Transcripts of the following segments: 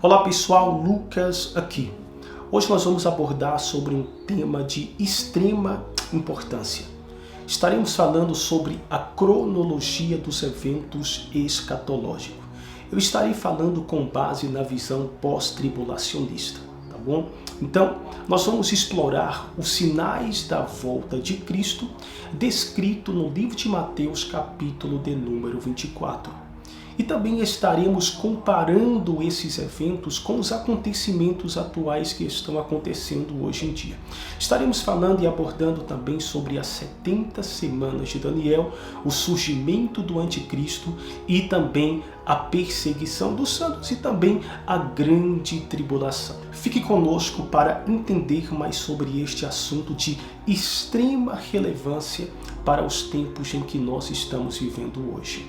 Olá pessoal, Lucas aqui. Hoje nós vamos abordar sobre um tema de extrema importância. Estaremos falando sobre a cronologia dos eventos escatológicos. Eu estarei falando com base na visão pós-tribulacionista, tá bom? Então, nós vamos explorar os sinais da volta de Cristo descrito no livro de Mateus, capítulo de número 24. E também estaremos comparando esses eventos com os acontecimentos atuais que estão acontecendo hoje em dia. Estaremos falando e abordando também sobre as 70 semanas de Daniel, o surgimento do anticristo e também a perseguição dos santos e também a grande tribulação. Fique conosco para entender mais sobre este assunto de extrema relevância para os tempos em que nós estamos vivendo hoje.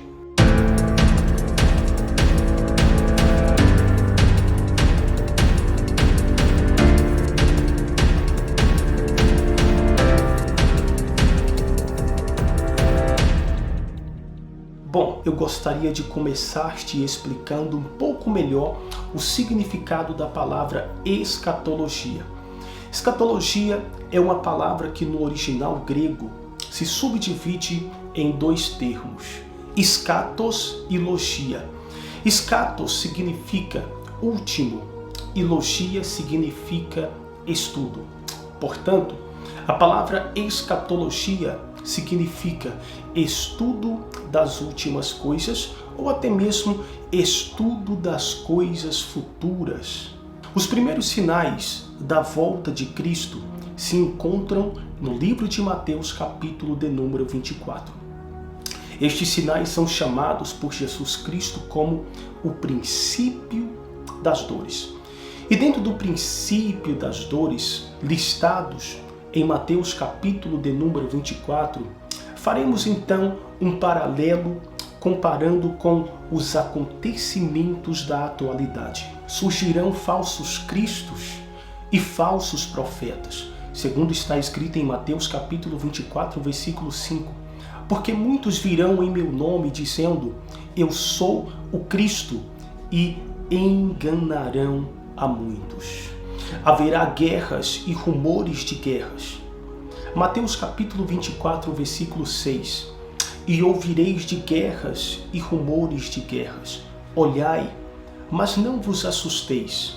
Bom, eu gostaria de começar te explicando um pouco melhor o significado da palavra escatologia. Escatologia é uma palavra que no original grego se subdivide em dois termos, eschatos e logia. Eschatos significa último e logia significa estudo. Portanto, a palavra escatologia significa estudo das últimas coisas ou até mesmo estudo das coisas futuras. Os primeiros sinais da volta de Cristo se encontram no livro de Mateus, capítulo de número 24. Estes sinais são chamados por Jesus Cristo como o princípio das dores. E dentro do princípio das dores, listados em Mateus capítulo de número 24, faremos então um paralelo comparando com os acontecimentos da atualidade. Surgirão falsos cristos e falsos profetas, segundo está escrito em Mateus capítulo 24, versículo 5. Porque muitos virão em meu nome dizendo, eu sou o Cristo, e enganarão a muitos. Haverá guerras e rumores de guerras. Mateus capítulo 24, versículo 6. E ouvireis de guerras e rumores de guerras. Olhai, mas não vos assusteis.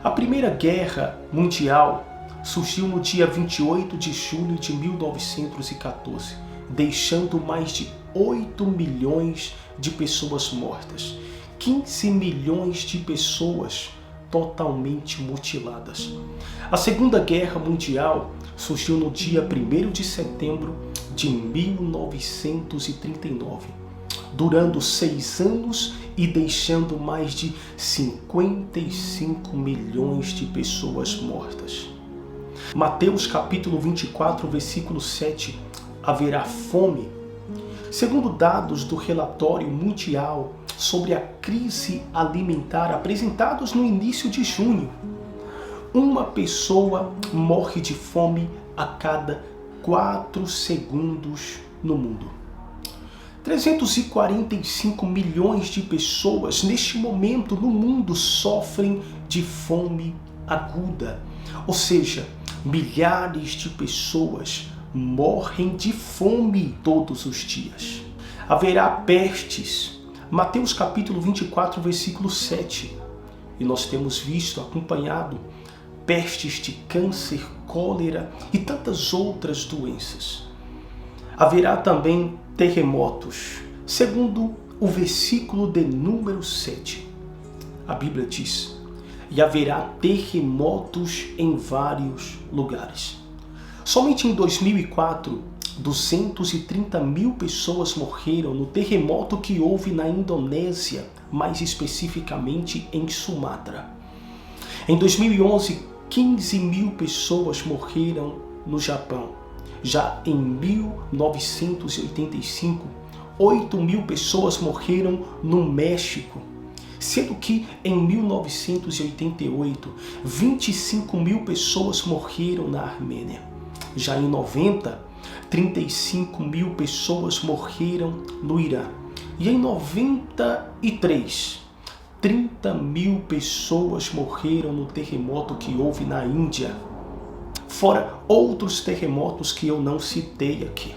A Primeira Guerra Mundial surgiu no dia 28 de julho de 1914, deixando mais de 8 milhões de pessoas mortas, 15 milhões de pessoas totalmente mutiladas. A Segunda Guerra Mundial surgiu no dia 1º de setembro de 1939, durando 6 anos e deixando mais de 55 milhões de pessoas mortas. Mateus capítulo 24, versículo 7, haverá fome. Segundo dados do relatório mundial sobre a crise alimentar apresentados no início de junho, uma pessoa morre de fome a cada 4 segundos no mundo. 345 milhões de pessoas neste momento no mundo sofrem de fome aguda, ou seja, milhares de pessoas morrem de fome todos os dias. Haverá pestes. Mateus capítulo 24, versículo 7. E nós temos visto, acompanhado, pestes de câncer, cólera e tantas outras doenças. Haverá também terremotos. Segundo o versículo de número 7, a Bíblia diz, e haverá terremotos em vários lugares. Somente em 2004, 230 mil pessoas morreram no terremoto que houve na Indonésia, mais especificamente em Sumatra. Em 2011, 15 mil pessoas morreram no Japão. Já em 1985, 8 mil pessoas morreram no México, sendo que em 1988, 25 mil pessoas morreram na Armênia. Já em 90, 35 mil pessoas morreram no Irã. E em 93, 30.000 pessoas morreram no terremoto que houve na Índia, fora outros terremotos que eu não citei aqui.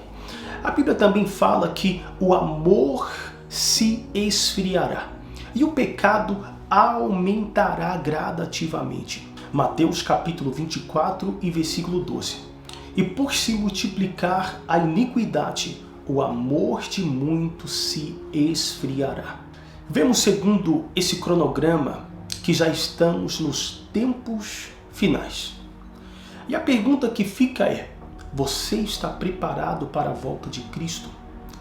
A Bíblia também fala que o amor se esfriará e o pecado aumentará gradativamente. Mateus capítulo 24 e versículo 12. E por se multiplicar a iniquidade, o amor de muitos se esfriará. Vemos, segundo esse cronograma, que já estamos nos tempos finais. E a pergunta que fica é: você está preparado para a volta de Cristo?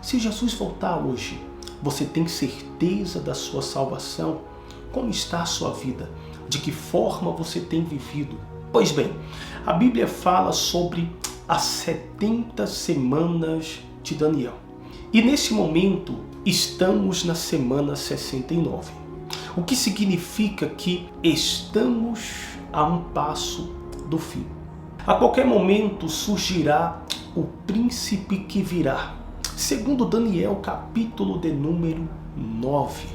Se Jesus voltar hoje, você tem certeza da sua salvação? Como está a sua vida? De que forma você tem vivido? Pois bem, a Bíblia fala sobre as 70 semanas de Daniel. E nesse momento, estamos na semana 69. O que significa que estamos a um passo do fim. A qualquer momento surgirá o príncipe que virá, segundo Daniel capítulo de número 9.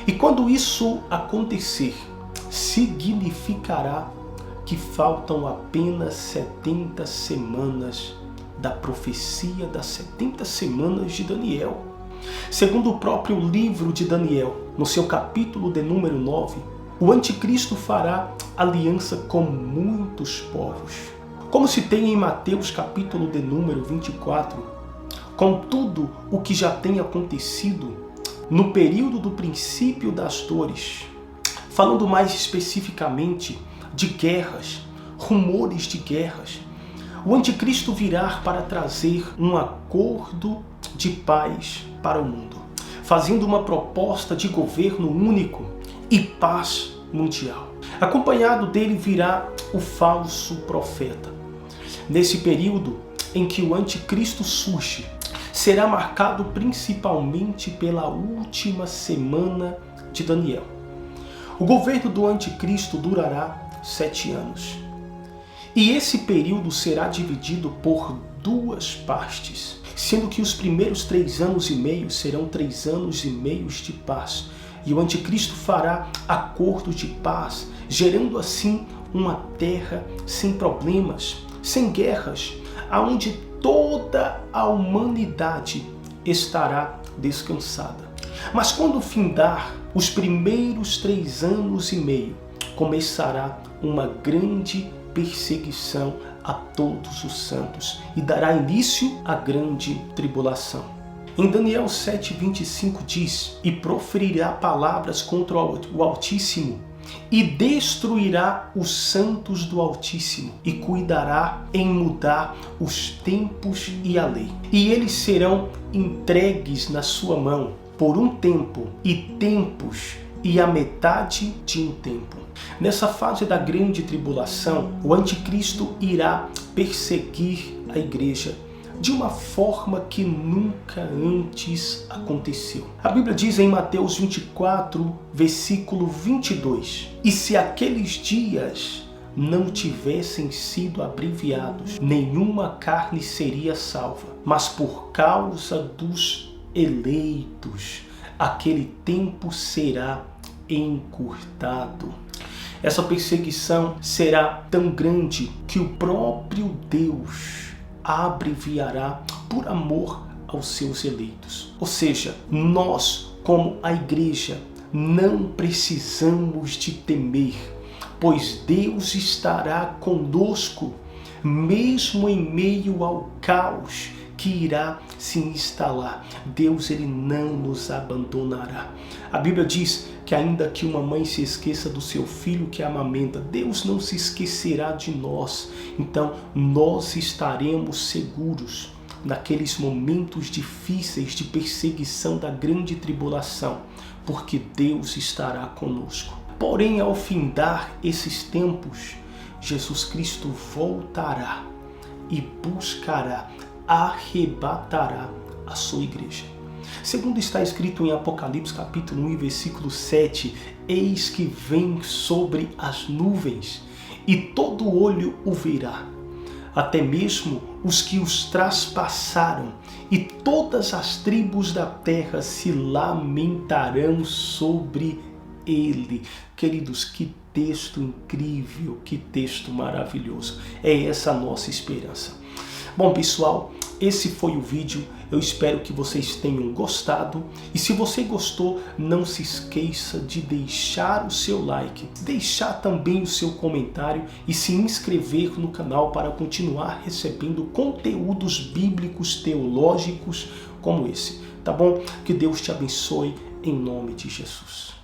E quando isso acontecer, significará que faltam apenas 70 semanas da profecia das 70 semanas de Daniel. Segundo o próprio livro de Daniel, no seu capítulo de número 9, o anticristo fará aliança com muitos povos. Como se tem em Mateus capítulo de número 24, com tudo o que já tem acontecido no período do princípio das dores, falando mais especificamente de guerras, rumores de guerras, o anticristo virá para trazer um acordo de paz para o mundo, fazendo uma proposta de governo único e paz mundial. Acompanhado dele virá o falso profeta. Nesse período em que o anticristo surge, será marcado principalmente pela última semana de Daniel. O governo do anticristo durará 7 anos. E esse período será dividido por 2 partes, sendo que os primeiros 3 anos e meio serão 3 anos e meio de paz. E o anticristo fará acordo de paz, gerando assim uma terra sem problemas, sem guerras, aonde toda a humanidade estará descansada. Mas quando findar os primeiros 3 anos e meio, começará uma grande perseguição a todos os santos e dará início à grande tribulação. Em Daniel 7:25 diz: e proferirá palavras contra o Altíssimo e destruirá os santos do Altíssimo e cuidará em mudar os tempos e a lei. E eles serão entregues na sua mão por um tempo e tempos e a metade de um tempo. Nessa fase da grande tribulação, o anticristo irá perseguir a igreja de uma forma que nunca antes aconteceu. A Bíblia diz em Mateus 24, versículo 22, e se aqueles dias não tivessem sido abreviados, nenhuma carne seria salva, mas por causa dos eleitos, aquele tempo será encurtado. Essa perseguição será tão grande que o próprio Deus a abreviará por amor aos seus eleitos. Ou seja, nós, como a igreja, não precisamos de temer, pois Deus estará conosco, mesmo em meio ao caos que irá se instalar. Deus, ele não nos abandonará. A Bíblia diz que ainda que uma mãe se esqueça do seu filho que amamenta, Deus não se esquecerá de nós. Então, nós estaremos seguros naqueles momentos difíceis de perseguição da grande tribulação, porque Deus estará conosco. Porém, ao findar esses tempos, Jesus Cristo voltará e buscará, arrebatará a sua igreja. Segundo está escrito em Apocalipse capítulo 1 versículo 7, eis que vem sobre as nuvens, e todo olho o verá, até mesmo os que os traspassaram, e todas as tribos da terra se lamentarão sobre Ele. Queridos, que texto incrível, que texto maravilhoso. É essa a nossa esperança. Bom, pessoal, esse foi o vídeo. Eu espero que vocês tenham gostado. E se você gostou, não se esqueça de deixar o seu like, deixar também o seu comentário e se inscrever no canal para continuar recebendo conteúdos bíblicos teológicos como esse. Tá bom? Que Deus te abençoe em nome de Jesus.